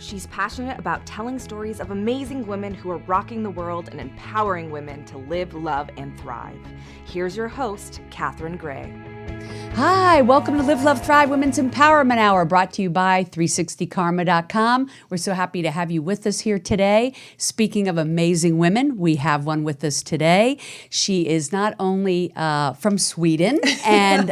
she's passionate about telling stories of amazing women who are rocking the world and empowering women to live, love, and thrive. Here's your host, Katherine Gray. Hi, welcome to Live, Love, Thrive Women's Empowerment Hour, brought to you by 360karma.com. We're so happy to have you with us here today. Speaking of amazing women, we have one with us today. She is not only from Sweden and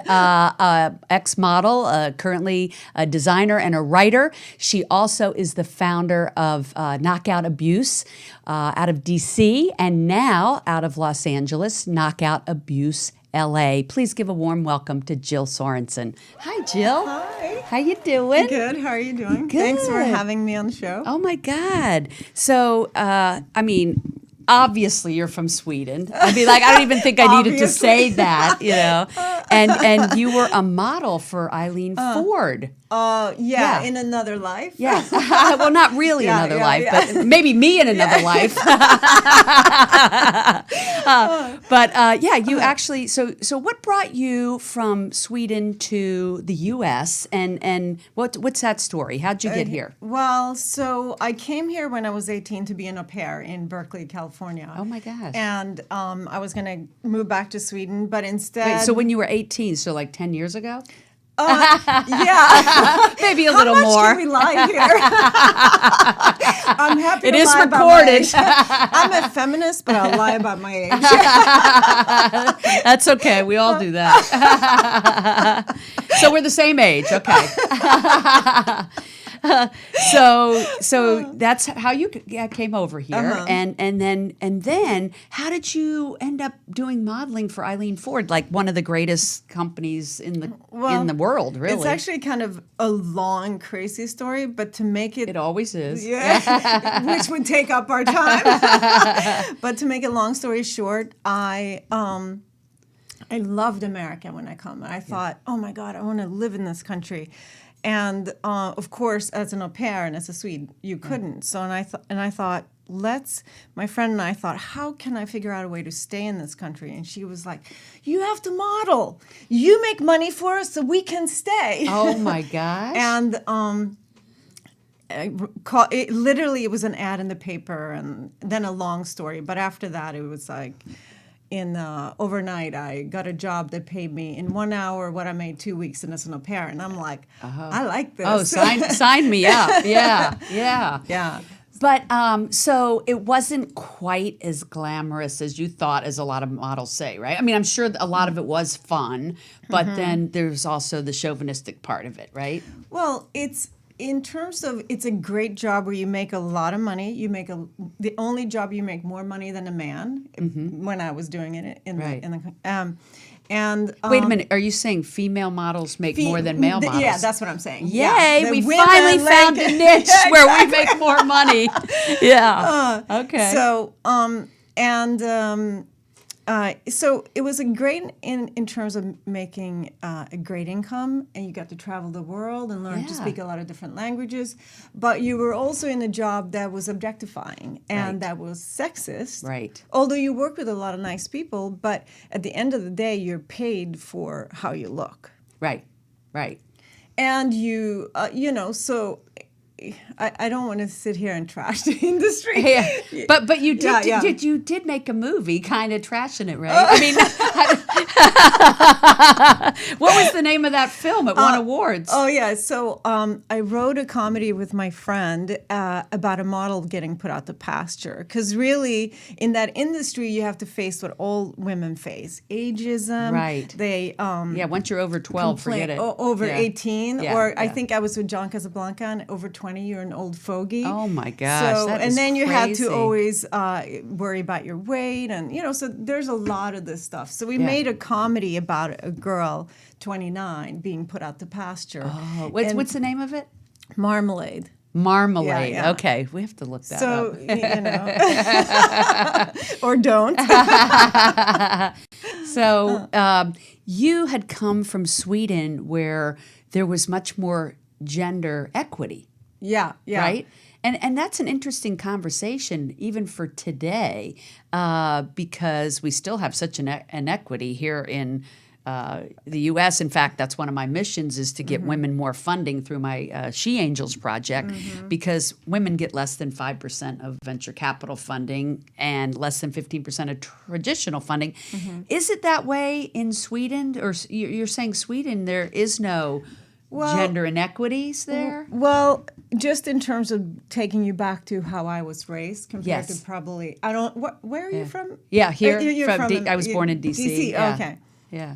ex-model, currently a designer and a writer. She also is the founder of Knockout Abuse out of DC and now out of Los Angeles, Knockout Abuse LA. Please give a warm welcome to Jill Sorensen. Hi, Jill. Hi. How you doing? Good. How are you doing? Good. Thanks for having me on the show. Oh my God. So, obviously you're from Sweden. I don't even think I needed to say that, And you were a model for Eileen Ford. Yeah, in another life. Yeah. Well, not really another life, but maybe me in another life. You actually, so what brought you from Sweden to the U.S. and what's that story? How'd you get here? Well, so I came here when I was 18 to be an au pair in Berkeley, California. Oh my gosh. And I was going to move back to Sweden, but instead... Wait, so when you were 18, so like 10 years ago? Yeah. Maybe a little more. How much can we lie here? I'm happy it to is lie recorded. about my age. I'm a feminist, but I'll lie about my age. That's okay. We all do that. So we're the same age. Okay. So that's how you came over here, and then how did you end up doing modeling for Eileen Ford, like one of the greatest companies in the world, really? It's actually kind of a long, crazy story, but to make it always is, which would take up our time. But to make a long story short, I loved America when I come. I thought, oh my God, I want to live in this country. And of course, as an au pair and as a Swede, you couldn't. So I thought, my friend and I thought, how can I figure out a way to stay in this country? And she was like, you have to model. You make money for us so we can stay. Oh my gosh. And it was an ad in the paper and then a long story. But after that, it was like... overnight, I got a job that paid me in 1 hour what I made 2 weeks in as an au pair, and I'm like, I like this. Oh, sign me up! Yeah. But so it wasn't quite as glamorous as you thought, as a lot of models say, right? I mean, I'm sure a lot of it was fun, but then there's also the chauvinistic part of it, right? Well, it's a great job where you make a lot of money. The only job you make more money than a man when I was doing it wait a minute, are you saying female models make more than male models? Yeah, that's what I'm saying. Yay, yeah. we finally found a niche where we make more money. Yeah. Okay. So it was a great in terms of making a great income, and you got to travel the world and learn to speak a lot of different languages. But you were also in a job that was objectifying and that was sexist. Right. Although you work with a lot of nice people, but at the end of the day, you're paid for how you look. Right. And so. I don't want to sit here and trash the industry. Yeah. But you did make a movie kind of trashing it, right? I mean, what was the name of that film? It won awards. Oh, yeah. So I wrote a comedy with my friend about a model getting put out to pasture. Because really, in that industry, you have to face what all women face. Ageism. Right. They once you're over 12, forget it. Over 18. Yeah. Or I think I was with John Casablanca, and over 20, you're an old fogey. Oh, my gosh. That is then you crazy. had to always worry about your weight. And, so there's a lot of this stuff. So we made a comedy about a girl, 29, being put out to pasture. Oh, what's the name of it? Marmalade. Marmalade. Yeah. Okay, we have to look that up. Or don't. So you had come from Sweden where there was much more gender equity. Yeah. Right? And that's an interesting conversation even for today because we still have such an inequity here in the U.S. In fact, that's one of my missions is to get women more funding through my She Angels project because women get less than 5% of venture capital funding and less than 15% of traditional funding. Is it that way in Sweden? Or you're saying Sweden, there is no gender inequities there? Well, just in terms of taking you back to how I was raised compared to probably, where are you from? Yeah, here. You're from I was born in D.C. D.C., yeah. okay. Yeah.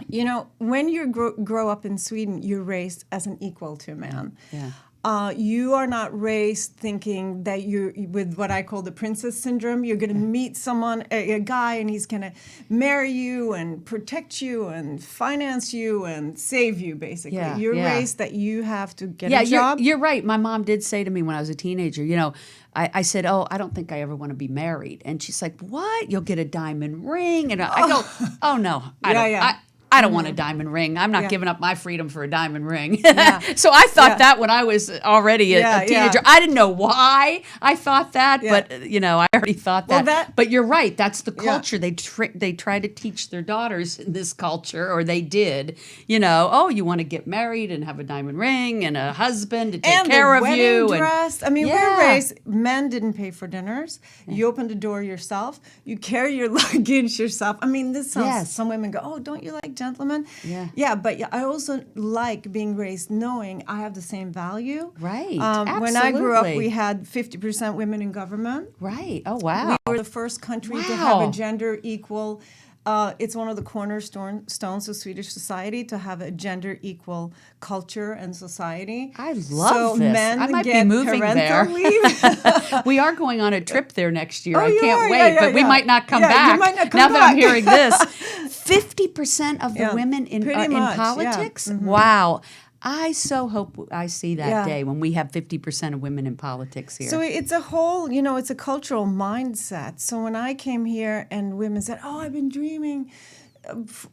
You know, when you grow up in Sweden, you're raised as an equal to a man. Yeah. You are not raised thinking that you're with what I call the princess syndrome. You're going to meet someone, a guy, and he's going to marry you and protect you and finance you and save you, basically. Yeah, You're yeah. raised that you have to get a job. You're right. My mom did say to me when I was a teenager, you know, I said, oh, I don't think I ever want to be married. And she's like, what? You'll get a diamond ring? And I go, oh, no. I don't want a diamond ring. I'm not giving up my freedom for a diamond ring. So I thought that when I was already a teenager. I didn't know why I thought that, but you know, I already thought that. But you're right. That's the culture. They try to teach their daughters in this culture, or they did. You know, oh, you want to get married and have a diamond ring and a husband to take care of you. And dress. I mean, we're raised. Men didn't pay for dinners. You open the door yourself. You carry your luggage yourself. I mean, this sounds. Some women go, oh, don't you like gentlemen? But I also like being raised knowing I have the same value. Right. When I grew up, we had 50% women in government. Right. Oh, wow. We were the first country to have a gender equal. It's one of the cornerstones of Swedish society to have a gender equal culture and society. I love this. Men I might get be moving there. Leave. We are going on a trip there next year. Oh, I can't wait, but we might not come back. You might not come now back. that I'm hearing this. 50% of the women in politics? Wow. I so hope I see that day when we have 50% of women in politics here. So it's a whole, you know, it's a cultural mindset. So when I came here and women said, oh, I've been dreaming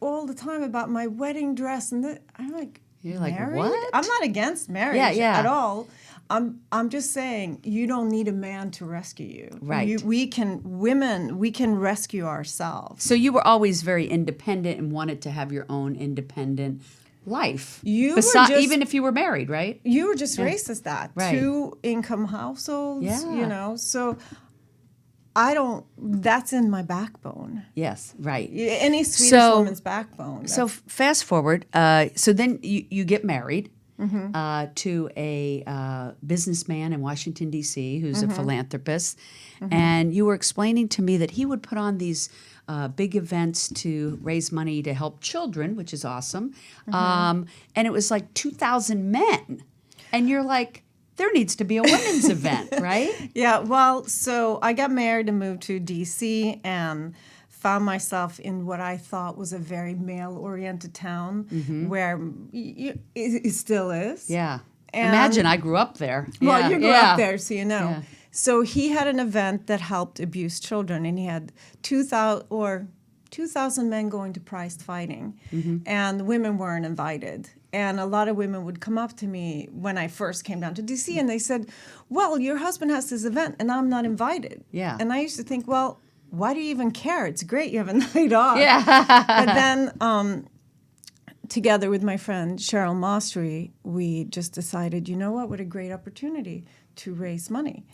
all the time about my wedding dress. And I'm like, you're like, married? what? I'm not against marriage at all. I'm just saying you don't need a man to rescue you. Right. We can rescue ourselves. So you were always very independent and wanted to have your own independent life. Even if you were married, right? You were just raised as that. Right. 2 income households, you know. So that's in my backbone. Yes, right. Any Swedish woman's backbone. So fast forward. So then you get married to a businessman in Washington, D.C., who's a philanthropist. And you were explaining to me that he would put on these big events to raise money to help children, which is awesome. And it was like 2,000 men. And you're like, there needs to be a women's event, right? Yeah, well, so I got married and moved to D.C. and found myself in what I thought was a very male-oriented town where it still is. Yeah. And imagine I grew up there. Well, you grew up there, so you know. Yeah. So he had an event that helped abused children, and he had 2,000 men going to prize fighting, and women weren't invited. And a lot of women would come up to me when I first came down to D.C., and they said, well, your husband has this event, and I'm not invited. Yeah. And I used to think, well, why do you even care? It's great you have a night off. Yeah. But then together with my friend Cheryl Masri, we just decided, you know what a great opportunity to raise money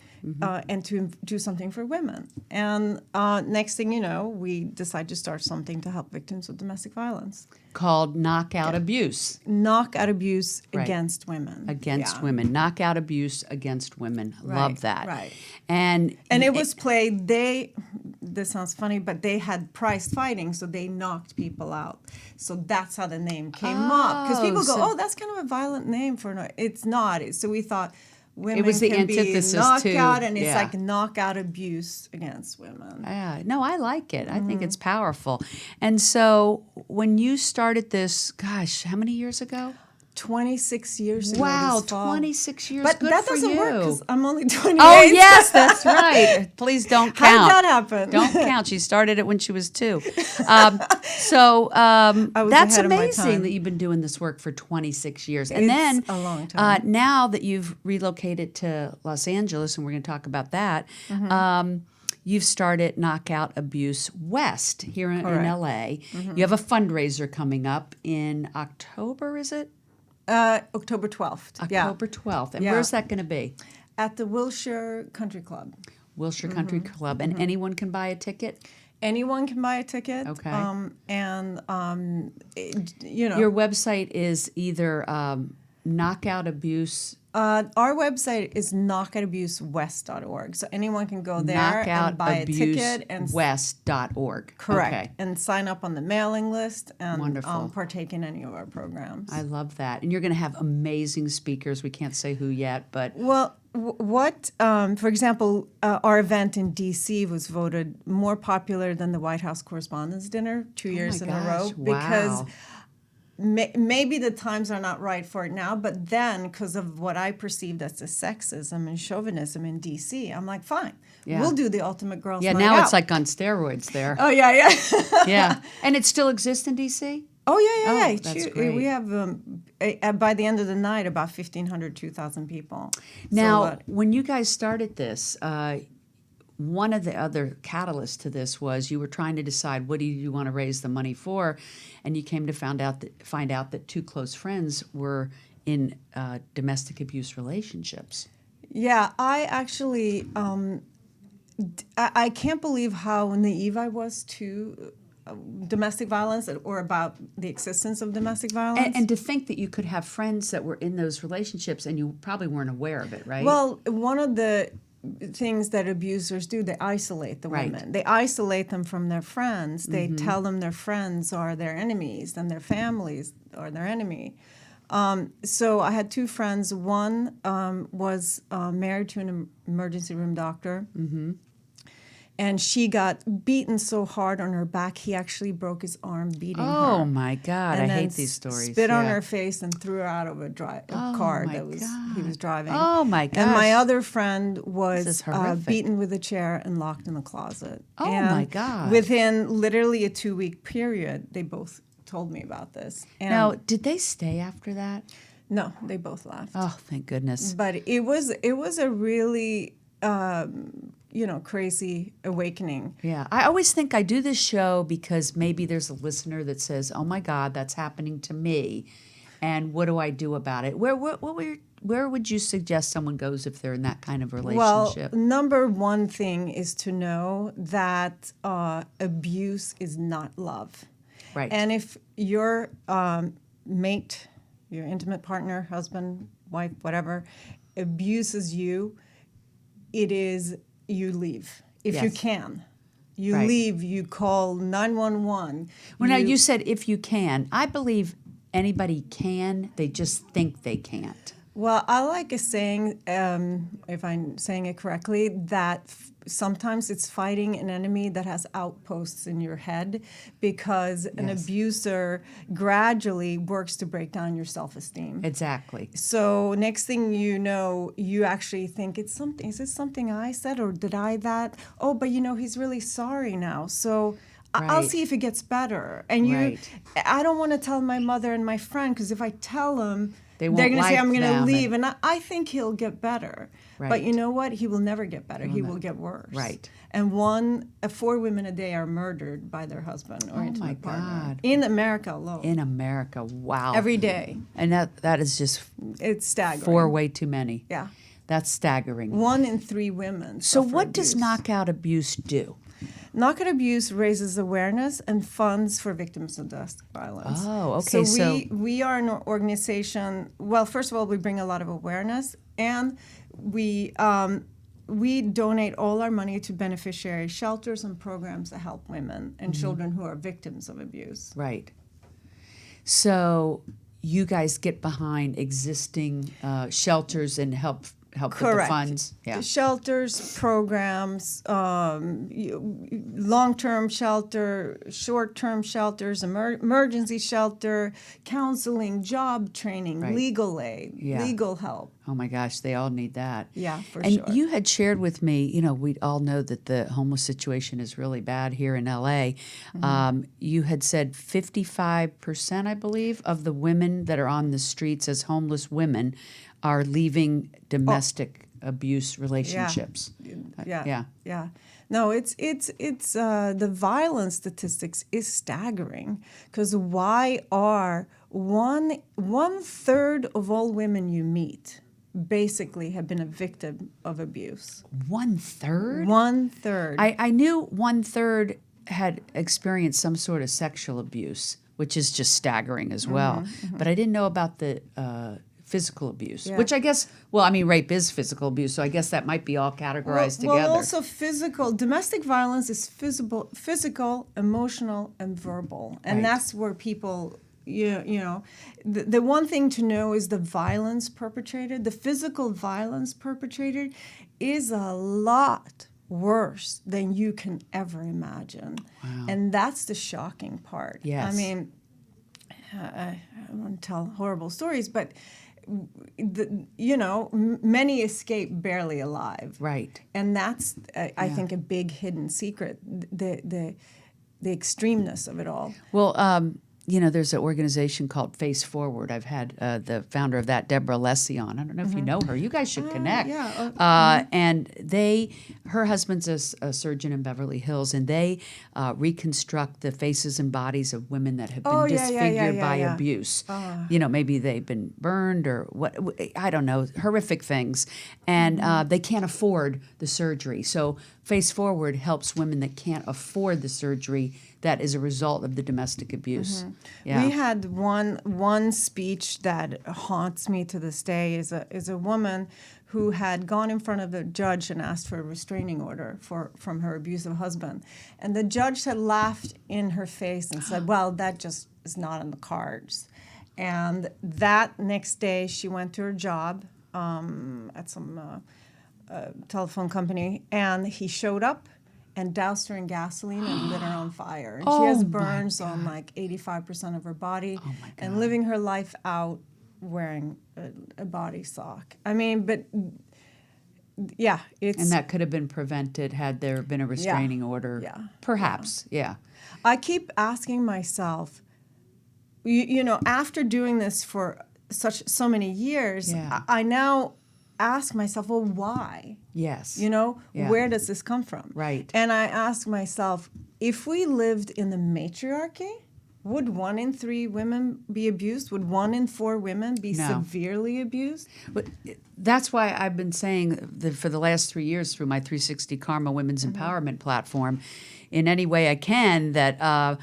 and to do something for women. And next thing you know, we decided to start something to help victims of domestic violence. Called Knockout Abuse. Knockout Abuse Against Women. Against women. Knockout Abuse Against Women. Love that. Right. And it was played, this sounds funny, but they had prized fighting, so they knocked people out. So that's how the name came up. Because people go, that's kind of a violent name for it. It's not. So we thought women it was the can antithesis be knockout, to, and it's like knockout abuse against women. Yeah, no, I like it. I think it's powerful. And so when you started this, gosh, how many years ago? 26 years ago. Wow, this fall. 26 years. But good that for doesn't you. work because I'm only 28. Oh, yes, that's right. Please don't count. How did that happen? Don't count. She started it when she was 2. That's ahead of my amazing time. that you've been doing this work for 26 years. And It's then a long time. now that you've relocated to Los Angeles, and we're going to talk about that, you've started Knockout Abuse West here in Correct. LA. You have a fundraiser coming up in October, is it? October 12th. October 12th. And Yeah. where's that going to be? At the Wilshire Country Club. Wilshire Country Club. And anyone can buy a ticket? Anyone can buy a ticket. Okay. Your website is either Knockout Abuse. Our website is knockoutabuseWest.org. So anyone can go there and buy a ticket and West.org. correct Okay. and sign up on the mailing list and Wonderful. partake in any of our programs. I love that. And you're going to have amazing speakers. We can't say who yet, but Well, for example, our event in D.C. was voted more popular than the White House Correspondents' Dinner 2 years in a row because wow. maybe the times are not right for it now, but then because of what I perceived as the sexism and chauvinism in D.C., I'm like, fine, Yeah. we'll do the Ultimate Girls yeah, Night now Out. it's like on steroids there. Oh, yeah. Yeah. And it still exists in D.C.? Oh, yeah. Oh, that's great. We have, by the end of the night, about 1,500, 2,000 people. Now, when you guys started this, one of the other catalysts to this was you were trying to decide what do you want to raise the money for, and you came to find out that two close friends were in domestic abuse relationships. Yeah, I actually, I can't believe how naive I was to domestic violence or about the existence of domestic violence. And to think that you could have friends that were in those relationships and you probably weren't aware of it, right? Well, one of the things that abusers do, they isolate the Right. women. They isolate them from their friends. They tell them their friends are their enemies and their families are their enemy. So I had two friends. One was married to an emergency room doctor. And she got beaten so hard on her back, he actually broke his arm beating her. Oh, my God. And I then hate these stories. Spit on Yeah. her face and threw her out of a car my that he God. was driving. Oh, my gosh. And my other friend This was is horrific. beaten with a chair and locked in the closet. Oh, and my God. Within literally a 2-week period, they both told me about this. And Now, did they stay after that? no, they both left. Oh, thank goodness. But it was a really crazy awakening. Yeah, I always think I do this show because maybe there's a listener that says, "Oh my God, that's happening to me," and what do I do about it? Where would you suggest someone goes if they're in that kind of relationship? Well, number one thing is to know that abuse is not love. Right. And if your mate, your intimate partner, husband, wife, whatever, abuses you, it is you leave. If you Yes. can. You Right. leave, you call 911. Well, now you said if you can. I believe anybody can. They just think they can't. Well, I like a saying, if I'm saying it correctly, that sometimes it's fighting an enemy that has outposts in your head because an Yes. abuser gradually works to break down your self-esteem. Exactly. So next thing you know, you actually think it's something. Is this something I said or did I that? Oh, but he's really sorry now. So I'll Right. see if it gets better. And Right. I don't want to tell my mother and my friend because if I tell them, They they're won't going to say like I'm going to them leave, and I think he'll get better. But Right. you know what? He will never get better. He will get worse. Right. And 4 women a day are murdered by their husband or intimate my partner God. in America alone. In America, wow. Every day. And that is just It's staggering. 4 way too many. Yeah. That's staggering. 1 in 3 women. So suffer what does abuse. Knockout Abuse do? Knockout Abuse raises awareness and funds for victims of domestic violence. Oh, okay, So we are an organization. Well, first of all, we bring a lot of awareness, and we donate all our money to beneficiary shelters and programs that help women and children who are victims of abuse. Right. So you guys get behind existing shelters and help with the Correct. funds? Yeah. Shelters, programs, long-term shelter, short-term shelters, emergency shelter, counseling, job training, Right. legal aid, Yeah. legal help. Oh my gosh, they all need that. Yeah, for and sure. you had shared with me, we all know that the homeless situation is really bad here in LA. Mm-hmm. You had said 55%, I believe, of the women that are on the streets as homeless women are leaving domestic abuse relationships. Yeah. No, it's the violence statistics is staggering, because why are one third of all women you meet basically have been a victim of abuse. 1/3? 1/3. I knew 1/3 had experienced some sort of sexual abuse, which is just staggering as well. But I didn't know about the physical abuse, which I guess, rape is physical abuse, so I guess that might be all categorized together. Well, also domestic violence is physical, emotional, and verbal. And that's where people, the one thing to know is the violence perpetrated, the physical violence perpetrated is a lot worse than you can ever imagine. Wow. And that's the shocking part. Yes. I mean, I don't want to tell horrible stories, but many escape barely alive. Right. And that's, I think, a big hidden secret, the extremeness of it all. Well, there's an organization called Face Forward. I've had the founder of that, Deborah Lessie, on. I don't know if you know her. You guys should connect. And her husband's a surgeon in Beverly Hills, and they reconstruct the faces and bodies of women that have been disfigured by abuse. Maybe they've been burned or what, I don't know, horrific things. And they can't afford the surgery. So Face Forward helps women that can't afford the surgery that is a result of the domestic abuse. Yeah. We had one speech that haunts me to this day is a woman who had gone in front of the judge and asked for a restraining order from her abusive husband. And the judge had laughed in her face and said, well, that just is not in the cards. And that next day she went to her job at some telephone company, and he showed up and doused her in gasoline and lit her on fire. And she has burns on like 85% of her body and living her life out wearing a body sock. I mean, but yeah, it's... And that could have been prevented had there been a restraining order. Yeah. Perhaps, yeah. I keep asking myself, after doing this for so many years, I now ask myself, well, why? Yes. Where does this come from? Right. And I ask myself, if we lived in the matriarchy, would 1 in 3 women be abused? Would 1 in 4 women be severely abused? But that's why I've been saying that for the last 3 years through my 360 Karma Women's Empowerment platform, in any way I can, that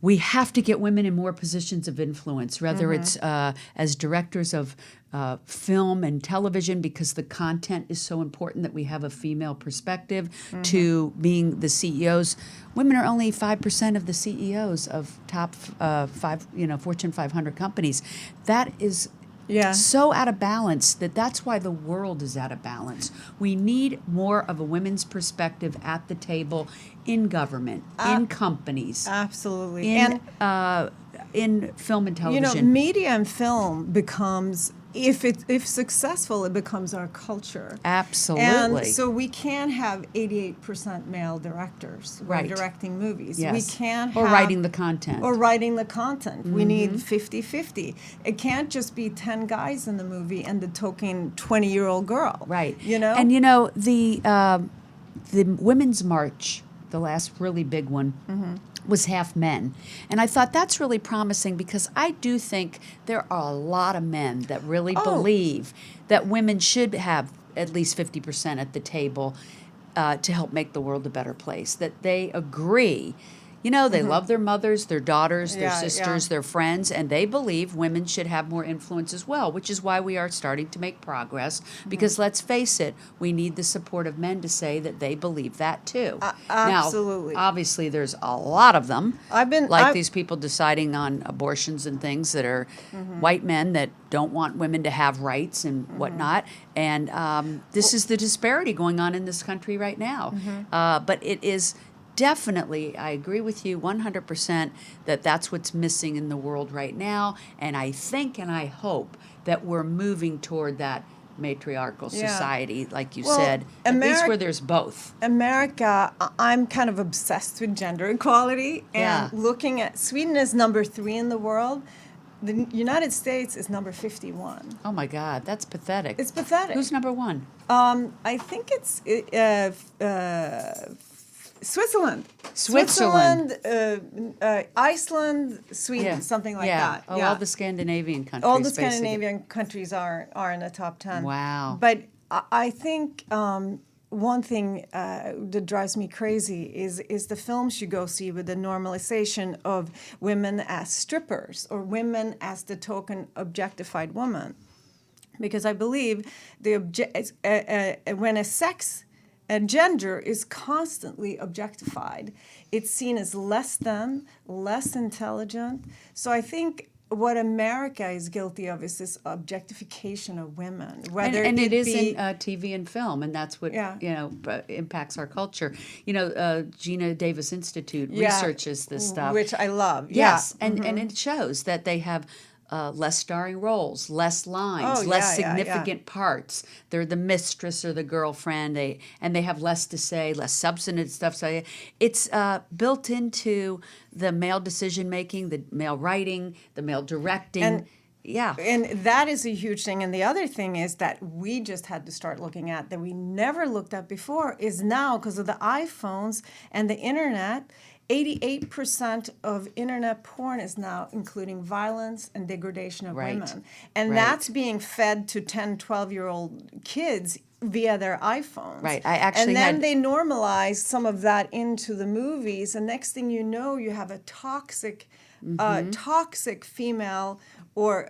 we have to get women in more positions of influence, whether it's as directors of film and television, because the content is so important that we have a female perspective, to being the CEOs. Women are only 5% of the CEOs of top Fortune 500 companies. That is so out of balance that's why the world is out of balance. We need more of a women's perspective at the table in government, in companies. Absolutely. In film and television. Media and film becomes, if successful, it becomes our culture. Absolutely. And so we can't have 88% male directors who are directing movies. Yes. We can't or writing the content. We need 50-50. It can't just be 10 guys in the movie and the token 20-year-old girl. Right. And the Women's March, the last really big one, was half men. And I thought that's really promising, because I do think there are a lot of men that really believe that women should have at least 50% at the table to help make the world a better place, that they agree. They love their mothers, their daughters, their sisters, their friends, and they believe women should have more influence as well, which is why we are starting to make progress, because let's face it, we need the support of men to say that they believe that too. Absolutely. Now, obviously, there's a lot of them, these people deciding on abortions and things that are white men that don't want women to have rights and whatnot, and this is the disparity going on in this country right now. But it is... Definitely, I agree with you 100% that that's what's missing in the world right now. And I think and I hope that we're moving toward that matriarchal society, like you said, at least where there's both. America, I'm kind of obsessed with gender equality. And looking at Sweden is number 3 in the world. the United States is number 51. Oh my God, that's pathetic. It's pathetic. Who's number one? I think it's Switzerland. Switzerland. Iceland, Sweden, something like that. Oh, all the Scandinavian countries. All the basically. Scandinavian countries are in the top 10. Wow. But I think one thing that drives me crazy is the films you go see with the normalization of women as strippers or women as the token objectified woman. Because I believe when a gender is constantly objectified, it's seen as less than, less intelligent. So I think what America is guilty of is this objectification of women. Whether and it is be, in TV and film, and that's what impacts our culture. Gina Davis Institute researches this stuff, which I love. Yes, and it shows that they have less starring roles, less lines, less significant parts. They're the mistress or the girlfriend. They have less to say, less substantive stuff. So it's built into the male decision making, the male writing, the male directing. And that is a huge thing. And the other thing is that we just had to start looking at that we never looked at before is now because of the iPhones and the internet. 88% of internet porn is now including violence and degradation of women. And that's being fed to 10, 12-year-old kids via their iPhones. Right. And then they normalize some of that into the movies. And next thing you know, you have a toxic female or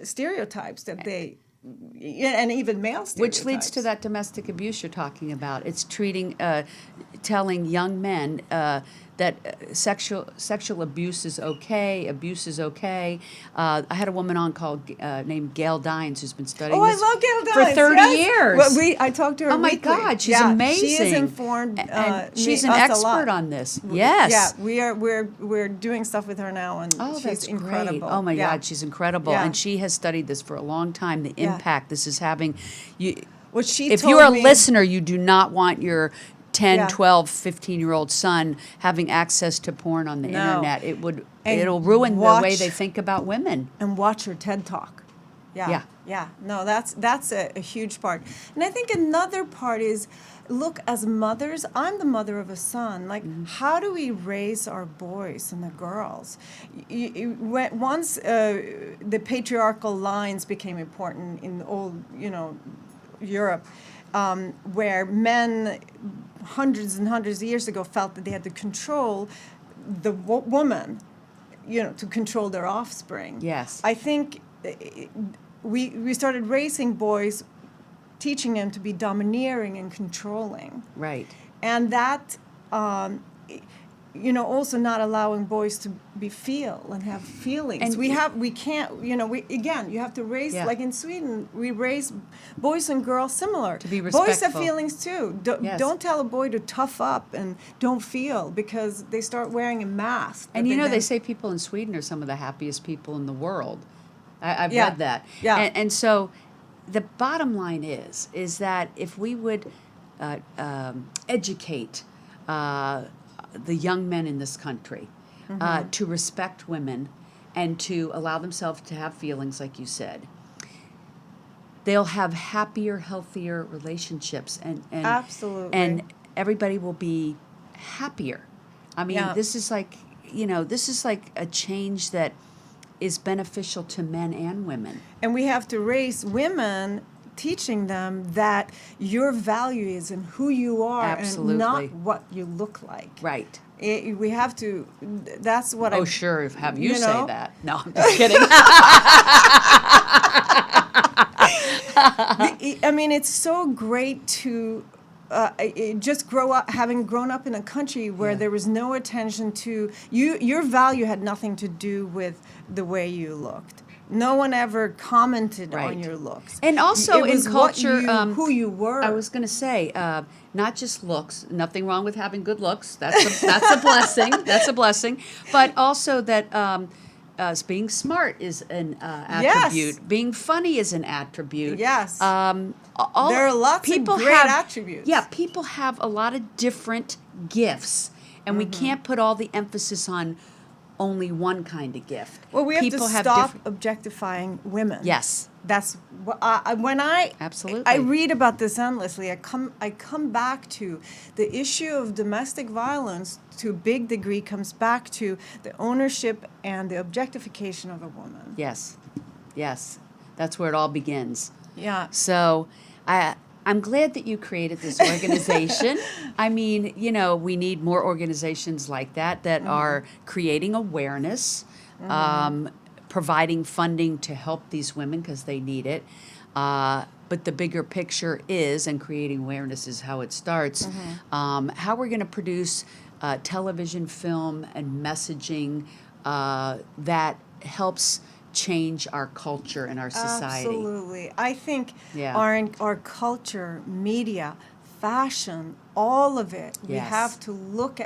stereotypes that they... and even male stereotypes. Which leads to that domestic abuse you're talking about. It's telling young men that sexual abuse is okay. I had a woman on named Gail Dines who's been studying this I love Gail Dines. For 30 years. Well, I talked to her my weekly. God, she's amazing. She has informed and she's an us expert a lot. on this. Yes. Yeah, we're doing stuff with her now, and she's that's incredible. Great. Oh my God, she's incredible, Yeah. and she has studied this for a long time. The impact this is having. If you're a listener, you do not want your 10, 12, 15-year-old son having access to porn on the internet. It'll ruin the way they think about women. And watch her TED Talk. Yeah. No, that's a huge part. And I think another part is, look, as mothers, I'm the mother of a son. Like, how do we raise our boys and the girls? Once the patriarchal lines became important in old, Europe, where men hundreds and hundreds of years ago felt that they had to control the woman, to control their offspring. Yes. I think we started raising boys, teaching them to be domineering and controlling. Right. And that, also not allowing boys to feel and have feelings. And you have to raise, like in Sweden, we raise boys and girls similar. To be respectful. Boys have feelings too. Don't tell a boy to tough up and don't feel, because they start wearing a mask. And they say people in Sweden are some of the happiest people in the world. I've read that. Yeah. And so the bottom line is that if we would educate the young men in this country to respect women and to allow themselves to have feelings, like you said, they'll have happier, healthier relationships, and absolutely, and everybody will be happier. I mean, this is like a change that is beneficial to men and women. And we have to raise women, teaching them that your value is in who you are. Absolutely. And not what you look like. Right. We have to. That's what. Sure. Have you say that? No, I'm just kidding. I mean, it's so great to just grow up, having grown up in a country where there was no attention to you. Your value had nothing to do with the way you looked. No one ever commented on your looks. And also in culture, who you were. I was going to say, not just looks. Nothing wrong with having good looks. That's a blessing. That's a blessing. But also that being smart is an attribute. Yes. Being funny is an attribute. Yes. There are lots of great attributes. Yeah, people have a lot of different gifts, and we can't put all the emphasis on only one kind of gift. Well, we have People to have stop different- objectifying women. Yes. That's when I Absolutely. I read about this endlessly. I come back to the issue of domestic violence to a big degree comes back to the ownership and the objectification of a woman. Yes. Yes. That's where it all begins. Yeah. So I'm glad that you created this organization. I mean, you know, we need more organizations like that are creating awareness, providing funding to help these women because they need it. But the bigger picture is, and creating awareness is how it starts, how we're going to produce television, film, and messaging that helps change our culture and our society. Absolutely. I think Yeah. our culture, media, fashion, all of it, we Yes. have to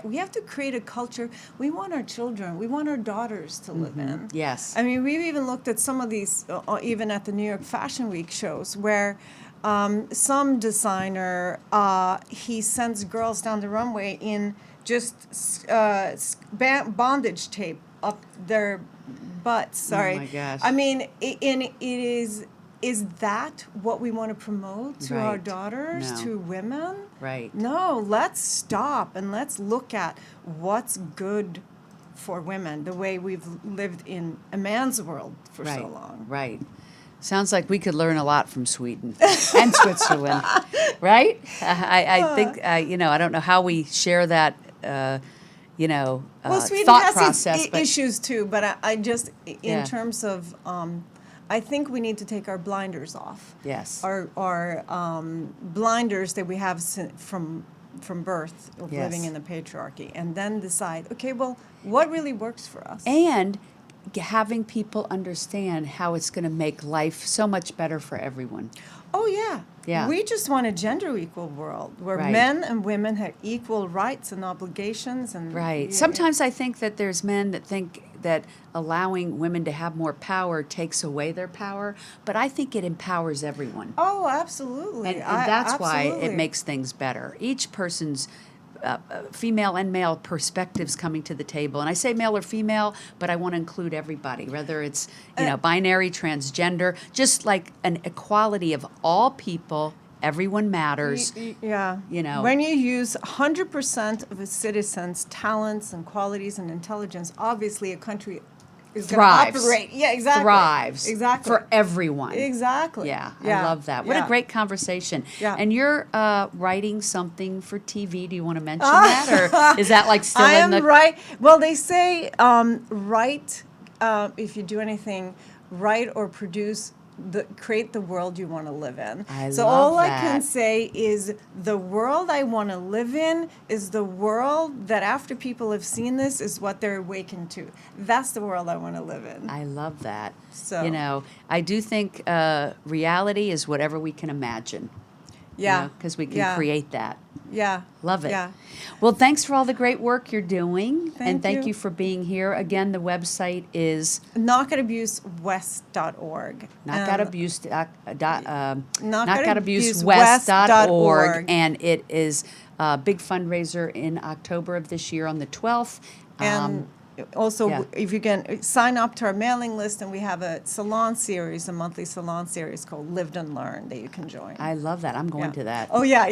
we have to create a culture we want our children, we want our daughters to live in. Yes. I mean, we've even looked at some of these, even at the New York Fashion Week shows, where some designer, he sends girls down the runway in just bondage tape up their butts. Sorry. Oh my gosh. I mean, is that what we want to promote to our Right. daughters, No. to women? Right. No, let's stop and let's look at what's good for women, the way we've lived in a man's world for Right. so long. Right. Sounds like we could learn a lot from Sweden and Switzerland, right? I think, you know, I don't know how we share that, you know, Well, Sweden thought has process. its but issues too, but I just, in Yeah. terms of, I think we need to take our blinders off. Yes. Our blinders that we have from birth of Yes. living in the patriarchy, and then decide, okay, well, what really works for us? And having people understand how it's going to make life so much better for everyone. Oh, yeah. Yeah. We just want a gender equal world where Right. men and women have equal rights and obligations. And Right. yeah. Sometimes I think that there's men that think that allowing women to have more power takes away their power, but I think it empowers everyone. Oh, absolutely. And that's why absolutely. it makes things better. Each person's female and male perspectives coming to the table. And I say male or female, but I want to include everybody, whether it's, you know, binary, transgender, just like an equality of all people. Everyone matters. Yeah. You know. When you use 100% of a citizen's talents and qualities and intelligence, obviously a country is going to Thrives. operate. Yeah, exactly. Thrives. Exactly. For everyone. Exactly. Yeah, I love that. What a yeah. great conversation. Yeah. And you're writing something for TV. Do you want to mention that? Or is that like still I in am the... right. Well, they say write, if you do anything, write or produce, create the world you want to live in. So love all I that. can say is the world I want to live in is the world that after people have seen this is what they're awakened to. That's the world I want to live in. I love that. So- You know, I do think reality is whatever we can imagine. Yeah. Because we can Yeah. create that. Yeah. Love it. Yeah. Well, thanks for all the great work you're doing. And Thank thank you. you for being here. Again, the website is NotGottaBuseWest.org. NotGottaBuseWest.org. And it is a big fundraiser in October of this year on the 12th. And also, yeah. if you can sign up to our mailing list, and we have a salon series, a monthly salon series called Lived and Learned that you can join. I love that. I'm going Yeah. to that. Oh, yeah.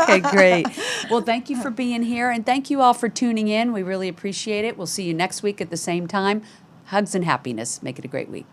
Okay, great. Well, thank you for being here, and thank you all for tuning in. We really appreciate it. We'll see you next week at the same time. Hugs and happiness. Make it a great week.